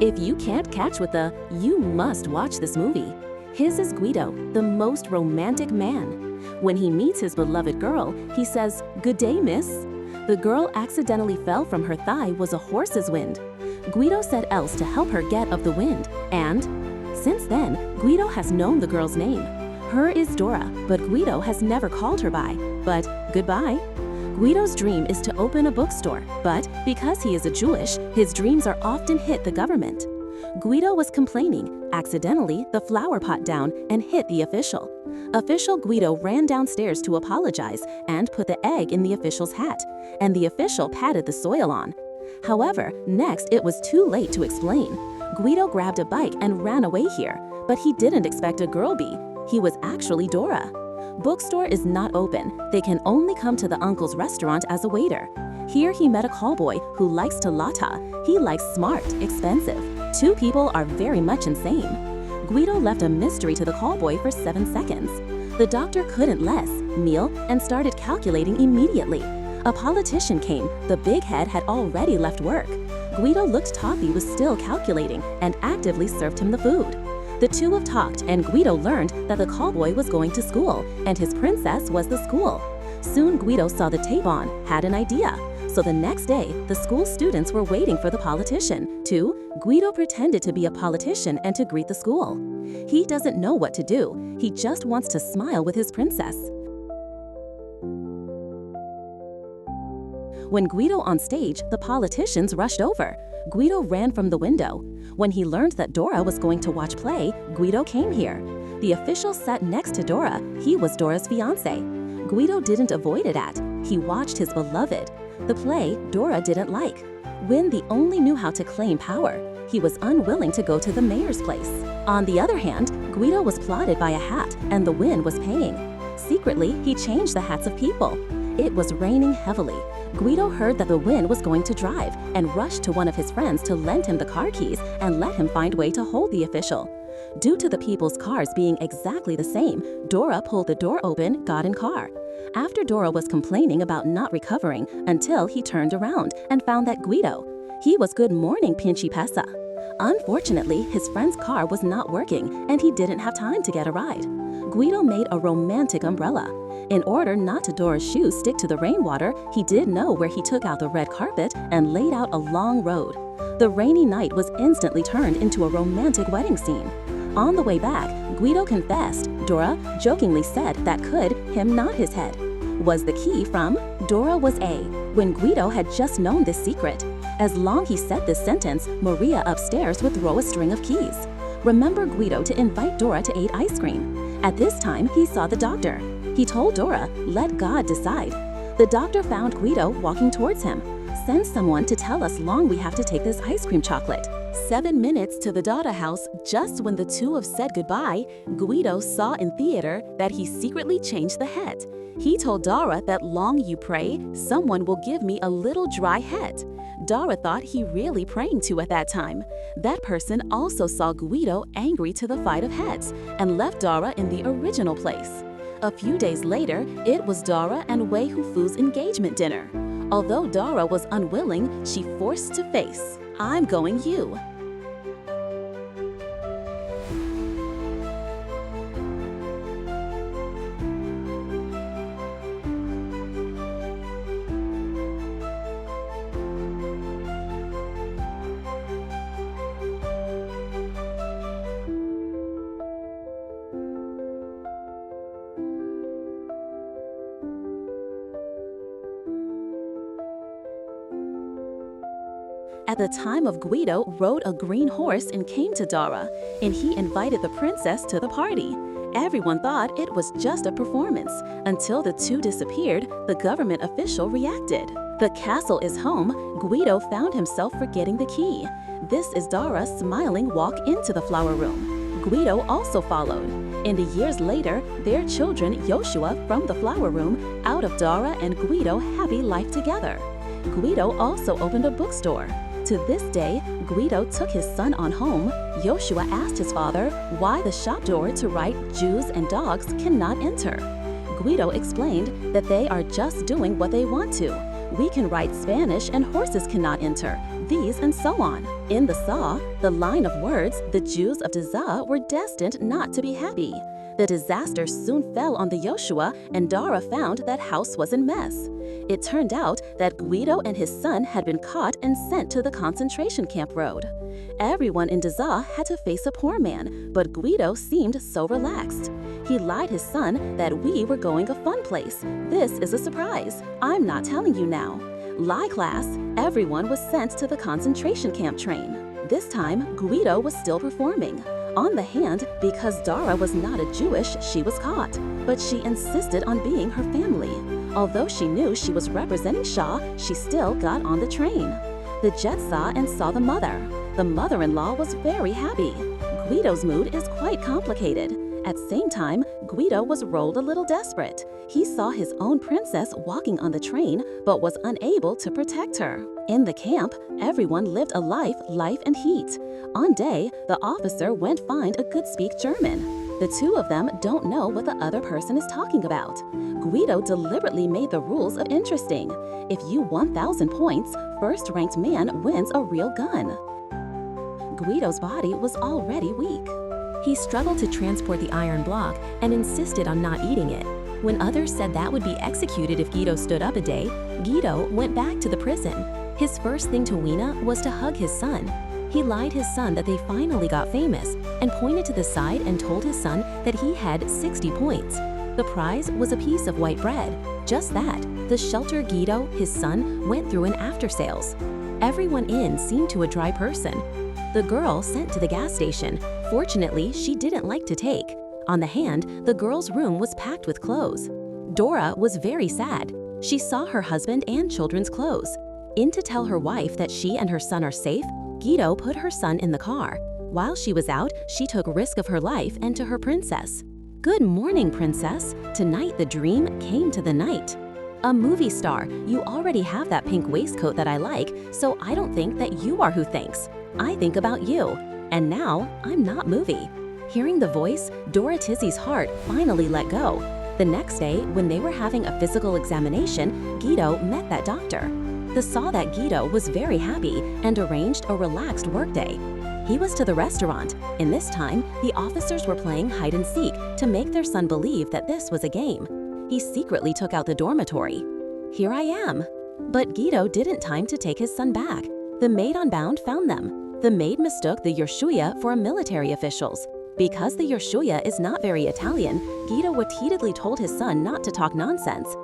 If you can't catch with the, you must watch this movie. His is Guido, the most romantic man. When he meets his beloved girl, he says, "Good day, miss." The girl accidentally fell from her thigh was a horse's wind. Guido said else to help her get of the wind, and since then, Guido has known the girl's name. Her is Dora, but Guido has never called her by, but goodbye. Guido's dream is to open a bookstore, but because he is a Jewish, his dreams are often hit the government. Guido was complaining, accidentally the flower pot down and hit the official. Official Guido ran downstairs to apologize and put the egg in the official's hat, and the official patted the soil on. However, next it was too late to explain. Guido grabbed a bike and ran away here, but he didn't expect a girl bee. He was actually Dora. Bookstore is not open. They can only come to the uncle's restaurant as a waiter. Here he met a callboy who likes to lata. He likes smart, expensive. Two people are very much insane. Guido left a mystery to the callboy for 7 seconds. The doctor couldn't less, meal, and started calculating immediately. A politician came. The big head had already left work. Guido looked Toffee was still calculating and actively served him the food. The two have talked, and Guido learned that the callboy was going to school, and his princess was the school. Soon Guido saw the tape on, had an idea. So the next day, the school students were waiting for the politician. Guido pretended to be a politician and to greet the school. He doesn't know what to do. He just wants to smile with his princess. When Guido on stage, the politicians rushed over. Guido ran from the window. When he learned that Dora was going to watch play, Guido came here. The official sat next to Dora. He was Dora's fiancé. Guido didn't avoid it at. He watched his beloved. The play Dora didn't like. When the only knew how to claim power, he was unwilling to go to the mayor's place. On the other hand, Guido was plotted by a hat, and the wind was paying. Secretly, he changed the hats of people. It was raining heavily. Guido heard that the wind was going to drive and rushed to one of his friends to lend him the car keys and let him find way to hold the official. Due to the people's cars being exactly the same, Dora pulled the door open, got in car. After Dora was complaining about not recovering until he turned around and found that Guido. He was good morning, Pinchy Pesa. Unfortunately, his friend's car was not working and he didn't have time to get a ride. Guido made a romantic umbrella. In order not to Dora's shoes stick to the rainwater, he did know where he took out the red carpet and laid out a long road. The rainy night was instantly turned into a romantic wedding scene. On the way back, Guido confessed. Dora jokingly said that could him nod his head. Was the key from Dora was A. When Guido had just known this secret. As long he said this sentence, Maria upstairs would throw a string of keys. Remember Guido to invite Dora to eat ice cream. At this time, he saw the doctor. He told Dora, let God decide. The doctor found Guido walking towards him. Send someone to tell us long we have to take this ice cream chocolate. 7 minutes to the Dora house, just when the two have said goodbye, Guido saw in theater that he secretly changed the hat. He told Dora that long you pray, someone will give me a little dry hat. Dora thought he really praying to at that time. That person also saw Guido angry to the fight of hats and left Dora in the original place. A few days later, it was Dora and Wei Hufu's engagement dinner. Although Dora was unwilling, she forced to face, I'm going you. At the time of Guido rode a green horse and came to Dora, and he invited the princess to the party. Everyone thought it was just a performance. Until the two disappeared, the government official reacted. The castle is home. Guido found himself forgetting the key. This is Dora smiling walk into the flower room. Guido also followed. In the years later, their children Joshua from the flower room, out of Dora and Guido happy life together. Guido also opened a bookstore. To this day, Guido took his son on home. Joshua asked his father why the shop door to write Jews and dogs cannot enter. Guido explained that they are just doing what they want to. We can write Spanish and horses cannot enter. these and so on. In the Saw, the line of words, the Jews of Dazah were destined not to be happy. The disaster soon fell on the Yoshua, and Dora found that house was in mess. It turned out that Guido and his son had been caught and sent to the concentration camp road. Everyone in Dazah had to face a poor man, but Guido seemed so relaxed. He lied his son that we were going a fun place. This is a surprise. I'm not telling you now. Lie class, everyone was sent to the concentration camp train. This time, Guido was still performing. On the hand, because Dora was not a Jewish, she was caught, but she insisted on being her family. Although she knew she was representing Shah, she still got on the train. The jet saw and saw the mother. The mother-in-law was very happy. Guido's mood is quite complicated. At the same time, Guido was rolled a little desperate. He saw his own princess walking on the train, but was unable to protect her. In the camp, everyone lived a life and heat. On day, the officer went find a good speak German. The two of them don't know what the other person is talking about. Guido deliberately made the rules of interesting. If you 1,000 points, first-ranked man wins a real gun. Guido's body was already weak. He struggled to transport the iron block and insisted on not eating it. When others said that would be executed if Guido stood up a day, Guido went back to the prison. His first thing to Weena was to hug his son. He lied his son that they finally got famous and pointed to the side and told his son that he had 60 points. The prize was a piece of white bread. Just that, the shelter Guido, his son, went through in after-sales. Everyone in seemed to a dry person. The girl sent to the gas station. Fortunately, she didn't like to take. On the hand, the girl's room was packed with clothes. Dora was very sad. She saw her husband and children's clothes. In to tell her wife that she and her son are safe, Guido put her son in the car. While she was out, she took risk of her life and to her princess. "Good morning, princess. Tonight the dream came to the night." "A movie star, you already have that pink waistcoat that I like, so I don't think that you are who thinks. I think about you. And now, I'm not movie." Hearing the voice, Dora Tizzy's heart finally let go. The next day, when they were having a physical examination, Guido met that doctor. They saw that Guido was very happy and arranged a relaxed workday. He was to the restaurant, and this time, the officers were playing hide and seek to make their son believe that this was a game. He secretly took out the dormitory. "Here I am." But Guido didn't time to take his son back. The maid on bound found them. The maid mistook the Yershuya for a military officials. Because the Yershuya is not very Italian, Guido repeatedly told his son not to talk nonsense.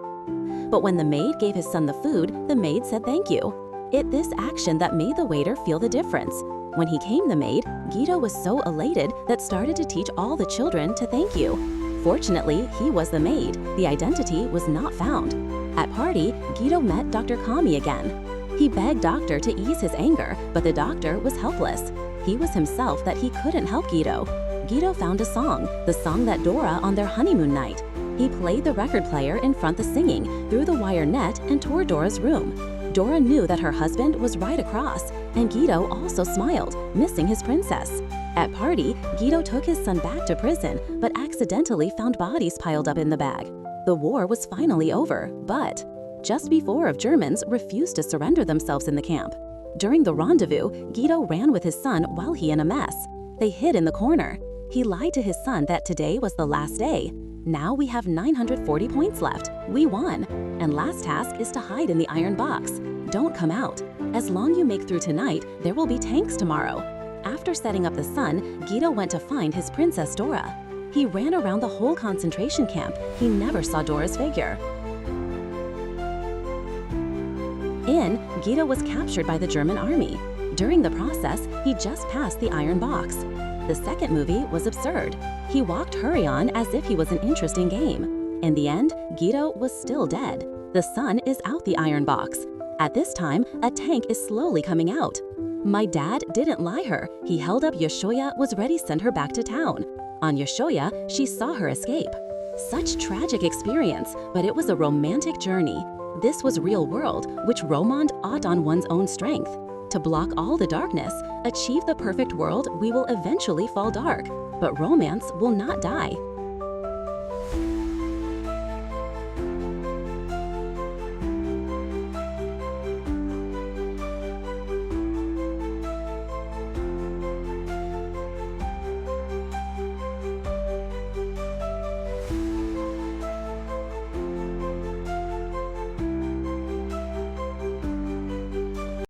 But when the maid gave his son the food, the maid said thank you. It this action that made the waiter feel the difference. When he came the maid, Guido was so elated that started to teach all the children to thank you. Fortunately, he was the maid. The identity was not found. At party, Guido met Dr. Kami again. He begged Doctor to ease his anger, but the doctor was helpless. He was himself that he couldn't help Guido. Guido found a song, the song that Dora on their honeymoon night. He played the record player in front the singing, through the wire net, and toward Dora's room. Dora knew that her husband was right across, and Guido also smiled, missing his princess. At party, Guido took his son back to prison, but accidentally found bodies piled up in the bag. The war was finally over, but just before Germans refused to surrender themselves in the camp. During the rendezvous, Guido ran with his son while he in a mess. They hid in the corner. He lied to his son that today was the last day. "Now we have 940 points left. We won. And last task is to hide in the iron box. Don't come out. As long you make through tonight, there will be tanks tomorrow." After setting up the sun, Guido went to find his princess Dora. He ran around the whole concentration camp. He never saw Dora's figure. Guido was captured by the German army. During the process, he just passed the iron box. The second movie was absurd. He walked hurry on as if he was an interesting game. In the end, Guido was still dead. The sun is out the iron box. At this time, a tank is slowly coming out. My dad didn't lie her. He held up Yoshoya was ready to send her back to town. On Yoshoya, she saw her escape. Such tragic experience, but it was a romantic journey. This was real world, which Romand ought on one's own strength. To block all the darkness, achieve the perfect world, we will eventually fall dark. But romance will not die.